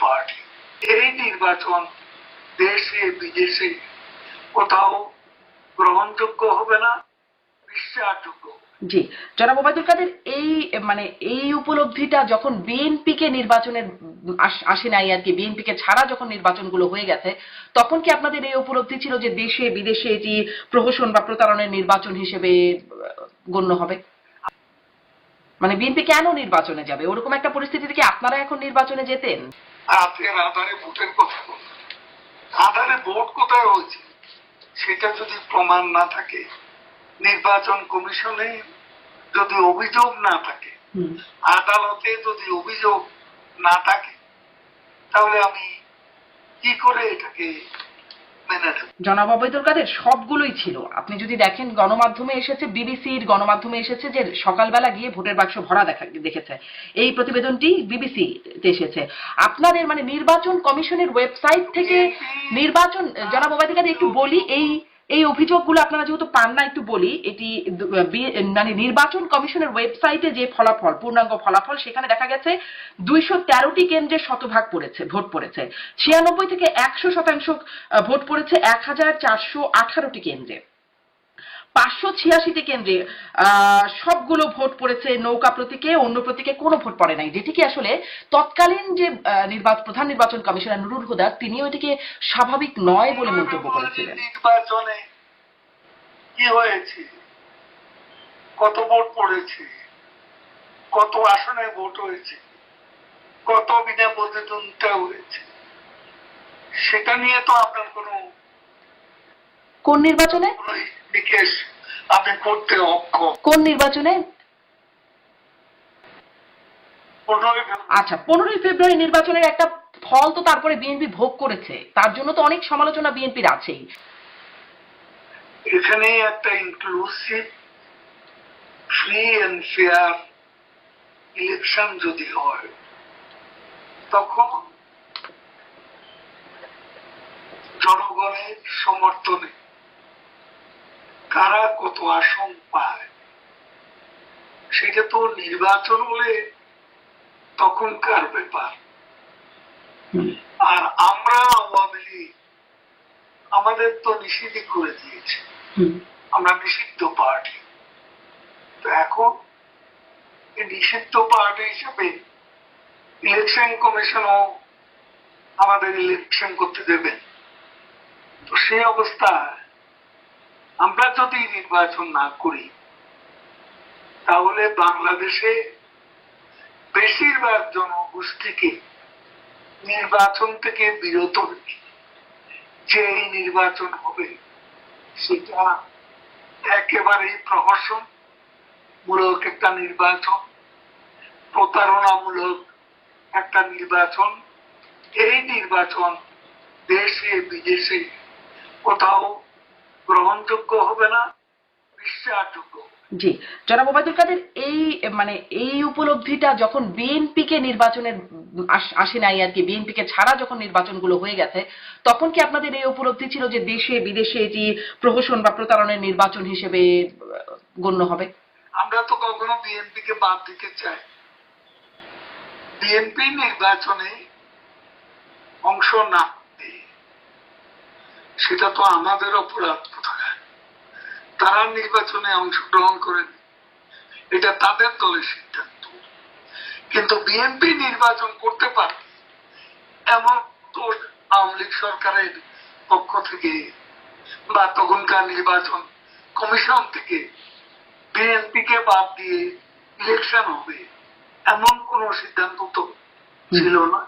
Party. এই নির্বাচন দেশে বিদেশে কোথাও গ্রহণযোগ্য হবে না, বিশ্বাসযোগ্য। জি, জনাব ওবায়দুল কাদের, এই উপলব্ধিটা যখন বিএনপিকে নির্বাচনের আসে নাই আর কি, বিএনপিকে ছাড়া যখন নির্বাচনগুলো হয়ে গেছে, তখন কি আপনাদের এই উপলব্ধি ছিল যে দেশে বিদেশে এটি প্রহসন বা প্রতারণের নির্বাচন হিসেবে গণ্য হবে? মানে বিএনপি কেন নির্বাচনে যাবে, ওরকম একটা পরিস্থিতি থেকে আপনারা এখন নির্বাচনে যেতেন? আধারে ভোটের কথা বল, আধারে ভোট কোথায় হয়েছে সেটা যদি প্রমাণ না থাকে, নির্বাচন কমিশনে যদি অভিযোগ না থাকে, আদালতে যদি অভিযোগ না থাকে, তাহলে আমি কি করে এটাকে মেনে নেব? জনাব ওবায়দুল কাদের, সবগুলোই ছিল। আপনি যদি দেখেন, গণমাধ্যমে এসেছে, বিবিসির গণমাধ্যমে এসেছে যে সকালবেলা গিয়ে ভোটের বাক্স ভরা দেখেছে। এই প্রতিবেদনটি বিবিসিতে এসেছে। আপনাদের নির্বাচন কমিশনের ওয়েবসাইট থেকে নির্বাচন, জনাব ওবায়দুল কাদের একটু বলি, এই অভিযোগগুলো আপনারা যেহেতু পান না, একটু বলি, এটি নির্বাচন কমিশনের ওয়েবসাইটে যে ফলাফল, পূর্ণাঙ্গ ফলাফল, সেখানে দেখা গেছে 213টি কেন্দ্রে শতভাগ ভোট পড়েছে, 96 থেকে 100% ভোট পড়েছে 1418টি কেন্দ্রে, 586টি কেন্দ্রে সবগুলো ভোট পড়েছে নৌকা প্রতীকে, অন্য প্রতীকে কোনো ভোট পড়ে নাই, যেটিকে আসলে তৎকালীন যে প্রধান নির্বাচন কমিশনার নুরুল হুদা, তিনিও এটিকে স্বাভাবিক নয় বলে মন্তব্য করেছিলেন। নির্বাচনে কি হয়েছে, কত ভোট পড়েছে, কত আসনে ভোট হয়েছে, কত বিনা প্রতিদ্বন্দ্বিতা হয়েছে, সেটা নিয়ে তো আপনার কোন নির্বাচনে বিশেষ আপনি করতে অক্ষম। কোন নির্বাচনে? আচ্ছা, 15ই ফেব্রুয়ারি নির্বাচনের একটা ফল তো তারপরে বিএনপি ভোগ করেছে, তার জন্য তো অনেক সমালোচনা বিএনপির আছেই। এখানে একটা inclusive, free and fair election যদি হয়, তখন জনগণের সমর্থনে কারা কত আসন পায়, সেটা তো নির্বাচন হলে তখনকার ব্যাপার। আর আমরা আওয়ামী লীগ আমাদের তো নিষিদ্ধ করে দিয়েছে, আমরা নিষিদ্ধ পার্টি। তো এখন নিষিদ্ধ পার্টি হিসেবে ইলেকশন কমিশনও আমাদের ইলেকশন করতে দেবেন। তো সেই অবস্থায় আমরা যদি নির্বাচন না করি, তাহলে বাংলাদেশে বেশিরভাগ জনগোষ্ঠীকে নির্বাচন থেকে বিরত রেখে যে এই নির্বাচন হবে, সেটা একেবারেই প্রহসনমূলক একটা নির্বাচন, প্রতারণামূলক একটা নির্বাচন। এই নির্বাচন দেশে বিদেশে কোথাও গ্রহণযোগ্য হবে না, বিশ্বাসযোগ্য। জি, জনাব ওবায়দুল কাদের, এই উপলব্ধিটা যখন বিএনপিকে নির্বাচনের আসে নাই আর কি, বিএনপিকে ছাড়া যখন নির্বাচনগুলো হয়ে গেছে, তখন কি আপনাদের এই উপলব্ধি ছিল যে দেশে বিদেশে এটি প্রহসন বা প্রতারণের নির্বাচন হিসেবে গণ্য হবে? আমরা তো কখনো বিএনপিকে বাদ দিতে চাই। বিএনপি নির্বাচনে অংশ না, সেটা তো আমাদের অপরাধ কোথায়। তারা নির্বাচনে অংশগ্রহণ করেন, এটা তাদের দলের সিদ্ধান্ত। কিন্তু বিএনপি নির্বাচন করতে পারে এমন তো আওয়ামী লীগ সরকারের পক্ষ থেকে বা তখনকার নির্বাচন কমিশন থেকে বিএনপিকে বাদ দিয়ে ইলেকশন হবে এমন কোন সিদ্ধান্ত তো ছিল না।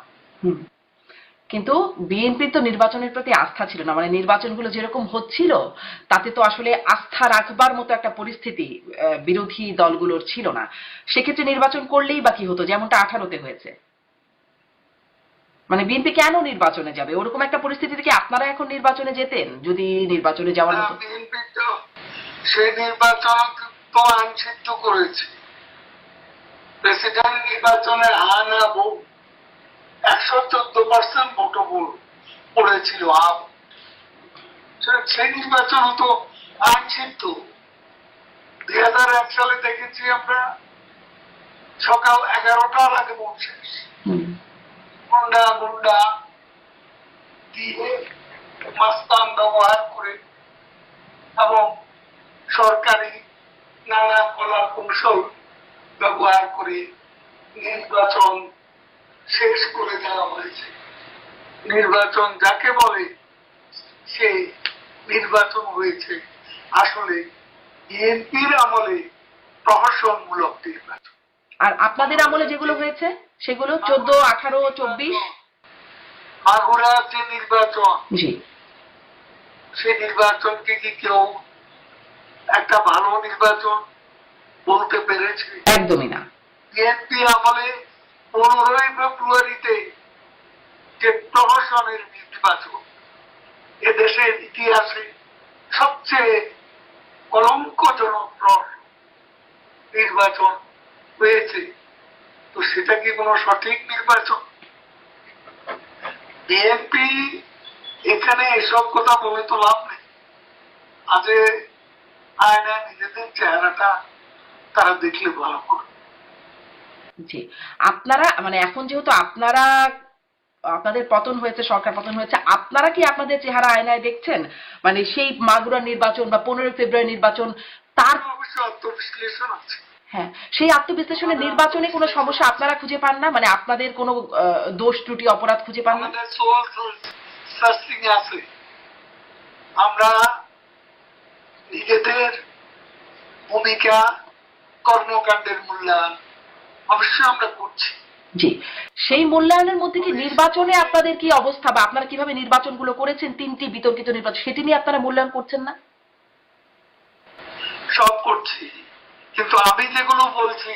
কিন্তু বিএনপির তো নির্বাচনের প্রতি আস্থা ছিল না, নির্বাচনগুলো যেরকম হচ্ছিল তাতে তো আসলে আস্থা রাখবার মতো একটা পরিস্থিতি বিরোধী দলগুলোর ছিল না। সেক্ষেত্রে নির্বাচন করলেই বা কি হতো, যেমনটা 18তে হয়েছে। বিএনপি কেন নির্বাচনে যাবে, ওরকম একটা পরিস্থিতি থেকে আপনারা এখন নির্বাচনে যেতেন যদি নির্বাচনে যাওয়ার মতো? বিএনপি তো সেই নির্বাচন তো আইনসিদ্ধ করেছে। প্রেসিডেন্ট নির্বাচনে না ভোট 114% ভোটও পড়েছিল। সেই নির্বাচন তো আইনসিদ্ধ। 2001 সালে দেখেছি আমরা সকাল 11টার আগে ভোট শেষ। গুন্ডা গুন্ডা দিয়ে মাস্তান ব্যবহার করে এবং সরকারি নানা কলা কৌশল ব্যবহার করে নির্বাচন শেষ করে দেওয়া হয়েছে। নির্বাচন যাকে বলে সে নির্বাচন হয়েছে আসলে বিএনপির আমলে প্রহসনমূলক নির্বাচন। আর আপনাদের আমলে যেগুলো হয়েছে সেগুলো 14, 18, 24 মাগুরার যে নির্বাচন, জি, সেই নির্বাচনকে কি কেউ একটা ভালো নির্বাচন বলতে পেরেছে? একদমই না। বিএনপি আমলে 15ই ফেব্রুয়ারিতে যে প্রহসনের নির্বাচন এদেশের ইতিহাসে সবচেয়ে কলঙ্কজনক নির্বাচন হয়েছে, তো সেটা কি কোনো সঠিক নির্বাচন? বিএনপি এখানে এসব কথা বলে তো লাভ নেই। আজে আয়নায় নিজেদের চেহারাটা তারা দেখলে ভালো করে। জি, আপনারা মানে এখন যেহেতু আপনাদের পতন হয়েছে, সরকার পতন হয়েছে, আপনারা কি আপনাদের চেহারা আয়নায় দেখছেন? মানে সেই মাগুরা নির্বাচন বা 15 ফেব্রুয়ারি নির্বাচন তার অবশ্য আত্মবিশ্লেষণ আছে। হ্যাঁ, সেই আত্মবিশ্লেষণের নির্বাচনে কোনো সমস্যা আপনারা খুঁজে পান না? মানে আপনাদের কোনো দোষ ত্রুটি অপরাধ খুঁজে পান না? আমাদের সোল সার্চিং আছে। আমরা নিজেদের ভূমিকা কর্মকাণ্ডের মূল্যায়ন অবশ্যই আমরা করছি। জি, সেই মূল্যায়নের মধ্যে কি নির্বাচনে আপনাদের কি অবস্থা বা আপনারা কিভাবে নির্বাচনগুলো করেছেন, 3টি বিতর্কিত নির্বাচন, সেটি নিয়ে আপনারা মূল্যায়ন করছেন না? সব করছি, কিন্তু আমি যেগুলো বলছি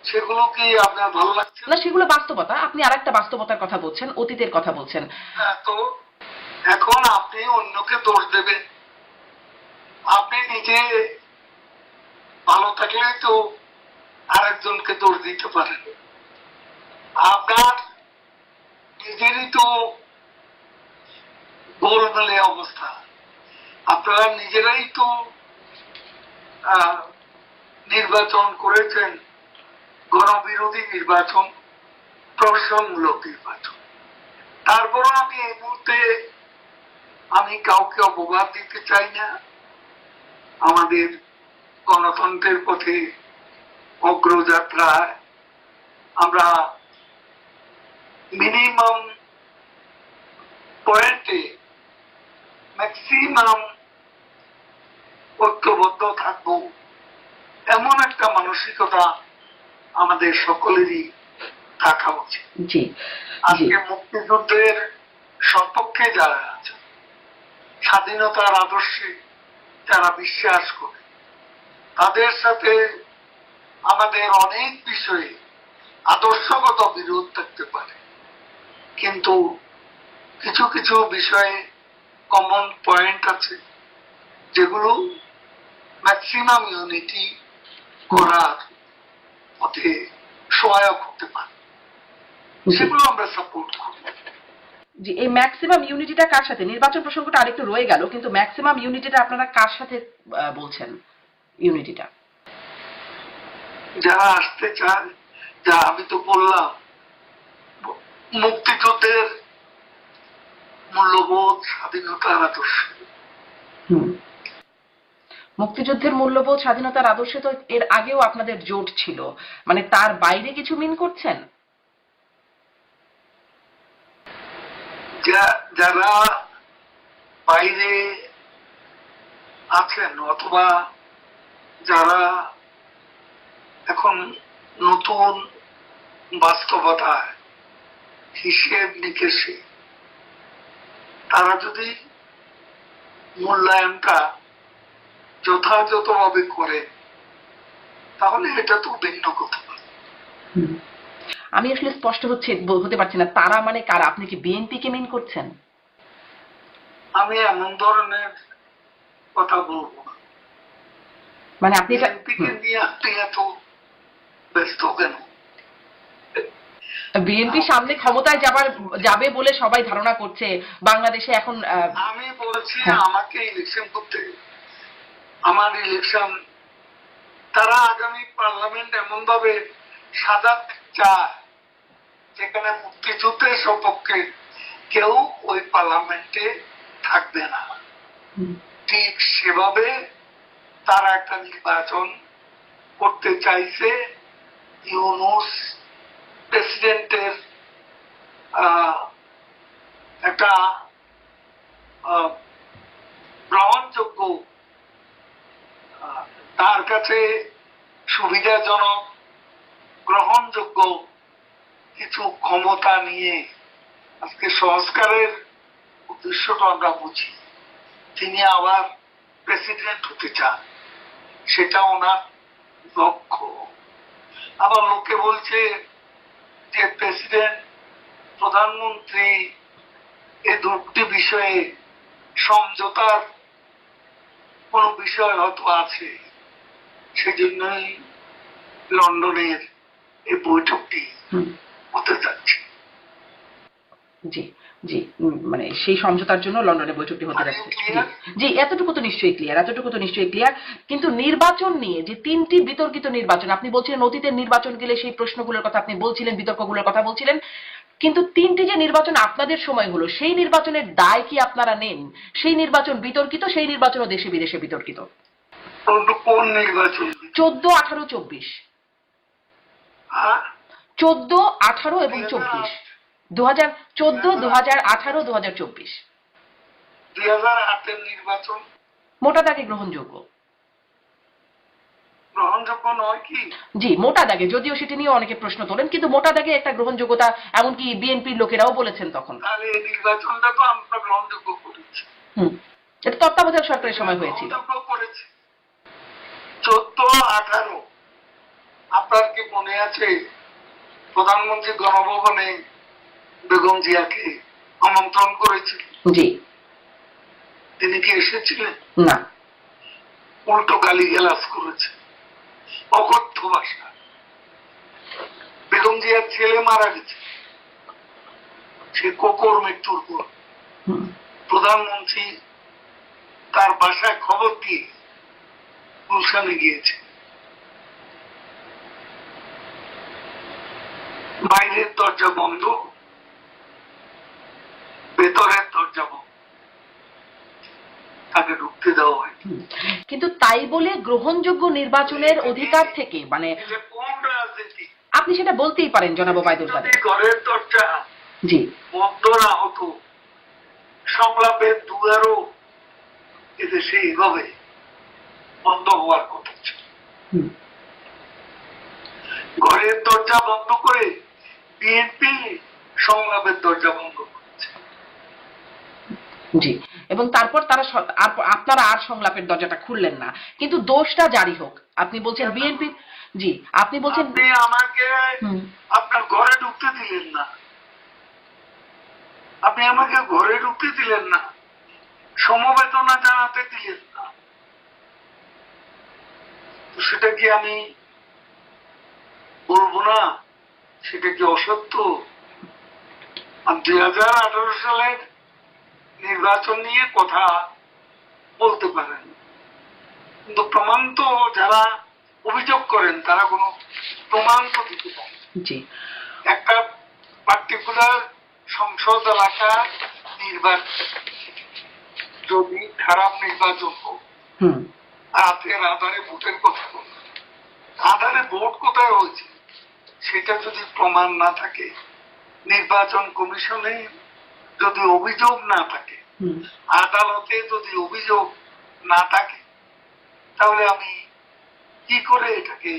সেগুলো কি আপনার ভালো লাগছে না, সেগুলো বাস্তবতা। আপনি আরেকটা বাস্তবতার কথা বলছেন, অতীতের কথা বলছেন। তো এখন আপনি অন্যকে দোষ দেবেন, আপনি নিজে ভালো থাকলে তো আরেকজনকে দোষ দিতে পারেন। আপনার নিজেরই তো গোলমেলে অবস্থা, আপনারা নিজেরাই তো নির্বাচন করেছেন গণবিরোধী নির্বাচন, প্রহসনমূলক নির্বাচন। তারপরও আমি এই মুহূর্তে আমি কাউকে অপবাদ দিতে চাই না। আমাদের গণতন্ত্রের পথে অগ্রযাত্রায় আমরা মিনিমাম পয়েন্টে ম্যাক্সিমাম ঐক্যবদ্ধ থাকবো এমন একটা মানসিকতা আমাদের সকলেরই থাকা উচিত। জি, আজকে মুক্তিযুদ্ধের সপক্ষে যারা আছে, স্বাধীনতার আদর্শে যারা বিশ্বাস করে, তাদের সাথে আমাদের অনেক বিষয়ে আদর্শগত বিরোধ থাকতে পারে, কিন্তু কিছু কিছু বিষয়ে কমন পয়েন্ট আছে যেগুলো ম্যাক্সিমাম ইউনিটি করার পথে সহায়ক হতে পারে, সেগুলো আমরা সাপোর্ট করি। জি, এই ম্যাক্সিমাম ইউনিটিটা কার সাথে? নির্বাচন প্রসঙ্গটা আরেকটু রয়ে গেল, কিন্তু ম্যাক্সিমাম ইউনিটিটা আপনারা কার সাথে বলছেন? ইউনিটিটা যারা আসতে চায়, যা আমি তো বললাম মুক্তিযুদ্ধের মূল্যবোধ, স্বাধীনতার আদর্শ। মুক্তিযুদ্ধের মূল্যবোধ, স্বাধীনতার আদর্শে তো এর আগেও আপনাদের জোট ছিল, মানে তার বাইরে কিছু মিন করছেন? যারা বাইরে আছেন অথবা যারা এখন নতুন বাস্তবতায় হিসেব নিকেশে তারা যদি মূল্যায়নটা যথাযথভাবে করে তাহলে এটা তো ভিন্ন কথা। আমি আসলে স্পষ্ট হতে পারছি না, তারা মানে কারা? আপনি কি বিএনপি কে মিন করছেন? আমি এমন ধরনের কথা বলবো না। মানে আপনি বিএনপিকে নিয়ে আপনি এত ব্যস্ত কেন? বিএনপি সামনে ক্ষমতায় যাবে বলে সবাই ধারণা করছে বাংলাদেশে এখন। আমি বলছি আমাকে ইলেকশন করতে, আমার ইলেকশন, তারা আগামী পার্লামেন্ট এমন ভাবে সাজাতে চায় যেখানে মুক্তিযুদ্ধের সপক্ষে কেউ ওই পার্লামেন্টে থাকবে না। ঠিক সেভাবে তারা একটা নির্বাচন করতে চাইছে। ইউনূস প্রেসিডেন্টের একটা গ্রহণযোগ্য, তার কাছে সুবিধাজনক গ্রহণযোগ্য কিছু ক্ষমতা নিয়ে আজকে সংস্কারের উদ্দেশ্যটা আমরা বুঝি। তিনি আবার প্রেসিডেন্ট হতে চান, সেটা ওনার লক্ষ্য। আবার লোকে বলছে যে প্রেসিডেন্ট প্রধানমন্ত্রী এই দুটি বিষয়ে সমঝোতার কোন বিষয় হয়তো আছে, সেজন্যই লন্ডনের এই বৈঠকটি হতে যাচ্ছে। জি জি, মানে সেই সমঝোতার জন্য লন্ডনে বৈঠকটি হতে যাচ্ছে। জি, এতটুকু তো নিশ্চয়ই ক্লিয়ার। কিন্তু নির্বাচন নিয়ে যে তিনটি বিতর্কিত নির্বাচন, আপনি বলছিলেন অতীতের নির্বাচন গেলে সেই প্রশ্নগুলোর কথা আপনি বলছিলেন, বিতর্কগুলোর কথা বলছিলেন, কিন্তু তিনটি যে নির্বাচন আপনাদের সময় হলো, সেই নির্বাচনের দায় কি আপনারা নেন? সেই নির্বাচন বিতর্কিত, সেই নির্বাচনও দেশে বিদেশে বিতর্কিত। কোন নির্বাচন? 14, 18, 24। 14, 18 এবং 24। 2014, 2018, 2024। 2008 নির্বাচন মোটা দাগে গ্রহণযোগ্য নয় কি? জি, মোটা দাগে, যদিও সেটি নিয়ে অনেকে প্রশ্ন তোলেন, কিন্তু মোটা দাগে একটা গ্রহণযোগ্যতা, এমনকি বিএনপির লোকেরাও বলেছেন তখন। তাহলে এই নির্বাচনটা তো আমরা গ্রহণযোগ্য করেছি। এটা তত্ত্বাবধায়ক সরকারের সময় হয়েছিল। 14, 18 আপনার কি মনে আছে? প্রধানমন্ত্রী গণভবনে বেগম জিয়াকে আমন্ত্রণ করেছিল। জি। তিনি কি এসেছিলেন? না। উল্টো গালিগালাজ করেছে, অকথ্য ভাষা। বেগম জিয়ার ছেলে মারা গেছে, সে কোকর মৃত্যুর পর প্রধানমন্ত্রী তার বাসায় খবর দিয়ে গুলশানে গিয়েছে। বাইরের দরজা বন্ধ, ভেতরের দরজা বন্ধ, তাকে ঢুকতে দেওয়া হয়। কিন্তু তাই বলে গ্রহণযোগ্য নির্বাচনের অধিকার থেকে, মানে কোন রাজনীতি? আপনি সেটা বলতেই পারেন জনাব ওবায়দুল কাদের। ঘরের দরজা জি বন্ধ না হতো, সংলাপের দুয়ারও এদেশে এইভাবে বন্ধ হওয়ার কথা ছিল। ঘরের দরজা বন্ধ করে বিএনপি সংলাপের দরজা বন্ধ করেছে। জি, এবং তারপর তারা আপনারা আর সংলাপের দরজাটা খুললেন না, কিন্তু দোষটা জারি হোক। আপনি বলছেন বিএনপি, জি আপনি বলছেন আপনি আমাকে আপনার ঘরে ঢুকতে দিলেন না, আপনি আমাকে ঘরে ঢুকতে দিলেন না, সমবেদনা জানাতে দিলেন না, সেটা কি আমি বলবো না? সেটা কি অসত্য? 2018 সালের নির্বাচন নিয়ে কথা বলতে পারেন, কিন্তু প্রমাণ তো যারা অভিযোগ করেন তারা কোনো প্রমাণ তো দিতে পারে। একটা পার্টিকুলার সংসদ এলাকা নির্বাচন যদি খারাপ নির্বাচন হোক, রাতের আধারে ভোটের কথা বল, আধারে ভোট কোথায় হয়েছে সেটা যদি প্রমাণ না থাকে, নির্বাচন কমিশনে যদি অভিযোগ না থাকে, আদালতে যদি অভিযোগ না থাকে, তাহলে আমি কি করে এটাকে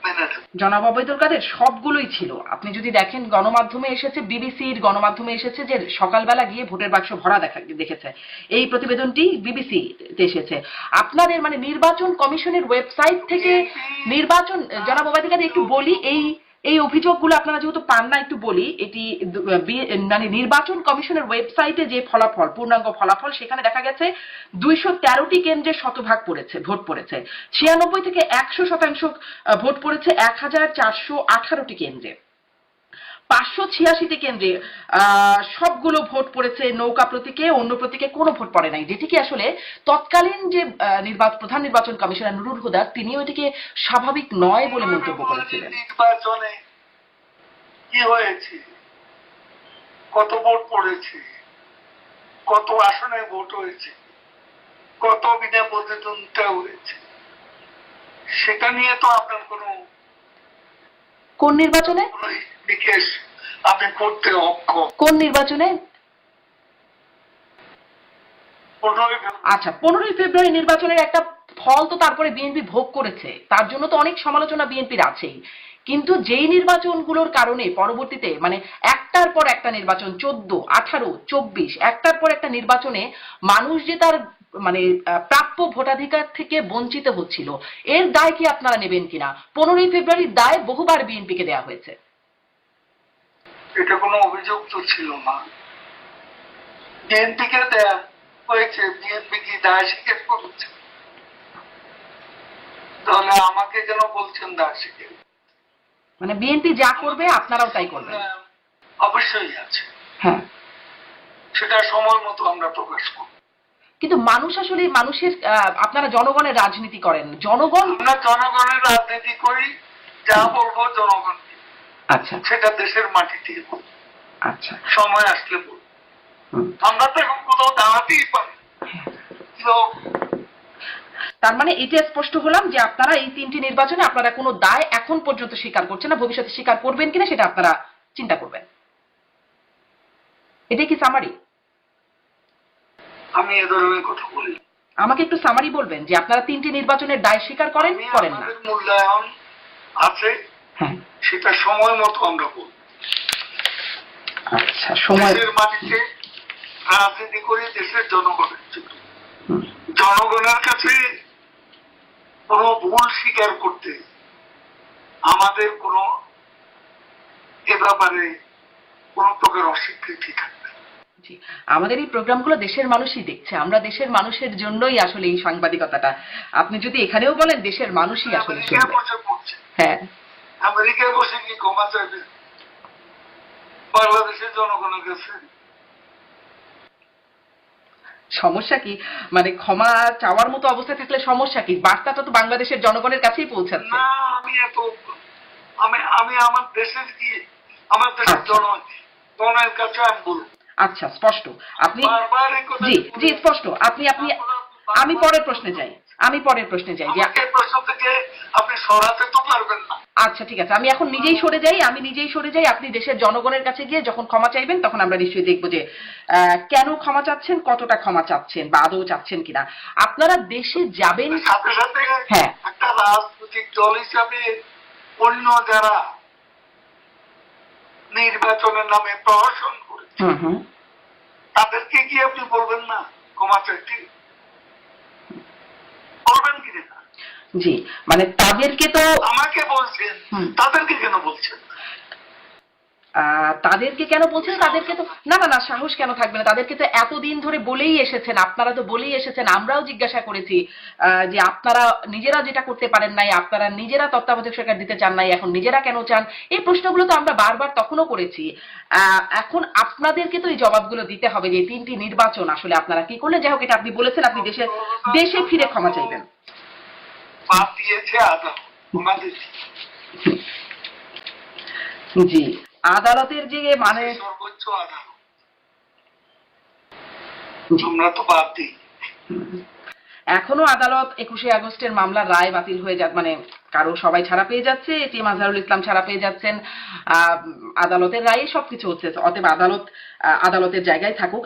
মেনে নেব? জনাব ওবায়দুল কাদের, সবগুলোই ছিল। আপনি যদি দেখেন গণমাধ্যমে এসেছে, বিবিসির গণমাধ্যমে এসেছে যে সকালবেলা গিয়ে ভোটের বাক্স ভরা দেখেছে, এই প্রতিবেদনটি বিবিসি তে এসেছে। আপনাদের মানে নির্বাচন কমিশনের ওয়েবসাইট থেকে নির্বাচন, জনাব ওবায়দুল কাদের একটু বলি, এই অভিযোগগুলো আপনারা যেহেতু পান না, একটু বলি, এটি মানে নির্বাচন কমিশনের ওয়েবসাইটে যে ফলাফল, পূর্ণাঙ্গ ফলাফল, সেখানে দেখা গেছে 213টি কেন্দ্রে শতভাগ ভোট পড়েছে, 96 থেকে 100% ভোট পড়েছে 1418টি কেন্দ্রে, 586টি কেন্দ্রে সবগুলো ভোট পড়েছে নৌকা প্রতীকে, অন্য প্রতীকে কোনো ভোট পড়ে নাই, যেটিকে আসলে তৎকালীন যে প্রধান নির্বাচন কমিশনার নুরুল হুদা, তিনিও এটিকে স্বাভাবিক নয় বলে মন্তব্য করেছিলেন। নির্বাচনে কি হয়েছে, কত ভোট পড়েছে, কত আসনে ভোট হয়েছে, কত বিনা প্রতিদ্বন্দ্বিতা হয়েছে, সেটা নিয়ে তো আপনার কোনো কোন নির্বাচনে? বিশেষ আপনি করতে অক্ষম। কোন নির্বাচনে? 15ই ফেব্রুয়ারি। আচ্ছা, 15ই ফেব্রুয়ারি নির্বাচনের একটা ফল তো তারপরে বিএনপি ভোগ করেছে, তার জন্য তো অনেক সমালোচনা বিএনপির আছেই। কিন্তু যেই নির্বাচনগুলোর কারণে পরবর্তীতে মানে একটার পর একটা নির্বাচন, 14, 18, 24, একটার পর একটা নির্বাচনে মানুষ যে তার মানে প্রাপ্য ভোটাধিকার থেকে বঞ্চিত হচ্ছিল, এর দায় কি আপনারা নেবেন কিনা? 15ই ফেব্রুয়ারির দায় বহুবার বিএনপিকে দেওয়া হয়েছে। এটা কোনো অভিযোগ তো ছিল না, বিএনপিকে দেয়া হয়েছে, বিএনপি কি দায় স্বীকার করেছে? তাহলে আমাকে কেন বলছেন দায় স্বীকার? মানে বিএনপি যা করবে আপনারাও তাই করবেন? অবশ্যই আছে, হ্যাঁ, সেটা সময় মতো আমরা প্রকাশ করব। কিন্তু মানুষ আসলে মানুষের আপনারা জনগণের রাজনীতি করেন, জনগণ। আমরা জনগণের রাজনীতি করি, যা বলবো জনগণকে, আচ্ছা সেটা দেশের মাটিতে বলবো, আচ্ছা, সময় আসলে বলবো। আমরা তো এখন কোথাও দাঁড়াতেই পারি। তার মানে এটা স্পষ্ট হলাম যে আপনারা এই 3টি নির্বাচনে আপনারা কোনো দায় এখন পর্যন্ত স্বীকার করছেন না, ভবিষ্যতে স্বীকার করবেন কিনা সেটা আপনারা চিন্তা করবেন। এটাই কি সামারি? আমি এ ধরনের কথা বলি। আমাকে একটু সামারি বলবেন যে আপনারা 3টি নির্বাচনের দায় স্বীকার করেন করেন না? আমাদের মূল্যায়ন আছে, হ্যাঁ, সেটা সময় মতো আমরা বলব। আচ্ছা, সময়। দেশের মাটিতে রাজনীতি করি দেশের জনগণের জন্য। জনগণের কাছে কোনো ভুল স্বীকার করতে আমাদের কোনো এ ব্যাপারে কোনো প্রকার অস্বীকৃতি থাকবে। জি, আমাদের এই প্রোগ্রামগুলো দেশের মানুষই দেখছে, আমরা দেশের মানুষের জন্যই আসলে এই সাংবাদিকতাটা। আপনি যদি এখানেও বলেন দেশের মানুষই আসলে আমেরিকায় শুনবে। বসে পড়ছে, হ্যাঁ, আমেরিকায় বসে কি ক্ষমা চাইবে বাংলাদেশের জনগণের কাছে? সমস্যা কি? মানে ক্ষমা চাওয়ার মতো অবস্থা থাকলে সমস্যা কি? বার্তাটা তো বাংলাদেশের জনগণের কাছেই পৌঁছাচ্ছে। না, আমি এত আমি আমার দেশের গিয়ে আমার দেশের জনের কাছে আমি বলবো। আচ্ছা, স্পষ্ট। আপনি বারবার এই কথা জি জি স্পষ্ট। আপনি আপনি আমি পরের প্রশ্নে যাই, যে আমাকে প্রশ্ন থেকে আপনি সরাতে তো পারবেন না। আচ্ছা ঠিক আছে, আমি এখন নিজেই সরে যাই, আপনি দেশের জনগণের কাছে গিয়ে যখন ক্ষমা চাইবেন তখন আমরা নিশ্চয়ই দেখবো যে কেন ক্ষমা চাচ্ছেন, কতটা ক্ষমা চাচ্ছেন বা আদৌ চাচ্ছেন কিনা। আপনারা দেশে যাবেন সাথে সাথে হ্যাঁ, একটা রাজনৈতিক দল হিসাবে অন্য যারা নির্বাচনের নামে প্রহসন করেছে তাদেরকে কি আপনি বলবেন না ক্ষমা চাইতে? বলবেন কি না? জি, মানে তাদেরকে তো আমাকে বলছেন, তাদেরকে কেন বলছেন? তাদেরকে কেন বলছেন? তাদেরকে তো না না না সাহস কেন থাকবে না? তাদেরকে তো এতদিন ধরে বলেই এসেছেন, আপনারা তো বলেই এসেছেন, আমরাও জিজ্ঞাসা করেছি যে আপনারা নিজেরা যেটা করতে পারেন নাই, আপনারা নিজেরা তত্ত্বাবধায়ক সরকার দিতে চান নাই, এখন নিজেরা কেন চান? এই প্রশ্নগুলো তো আমরা বারবার তখনও করেছি। এখন আপনাদেরকে তো এই জবাবগুলো দিতে হবে যে 3টি নির্বাচন আসলে আপনারা কি করলেন। যাই হোক, এটা আপনি বলেছেন, আপনি দেশে ফিরে ক্ষমা চাইবেন। বাদ দিয়েছে আদালত আমাদের। জি, আদালতের যে মানে সর্বোচ্চ আদালত, আমরা তো বাদ দিই। এখনো আদালত 21শে আগস্টের মামলার রায় বাতিল হয়ে মানে কারো সবাই ছাড়া পেয়ে যাচ্ছে, এটিএম আজহারুল ইসলাম ছাড়া পেয়ে যাচ্ছেন, আদালতের রায়ে সবকিছু হচ্ছে। অতএব আদালতের জায়গায় থাকুক।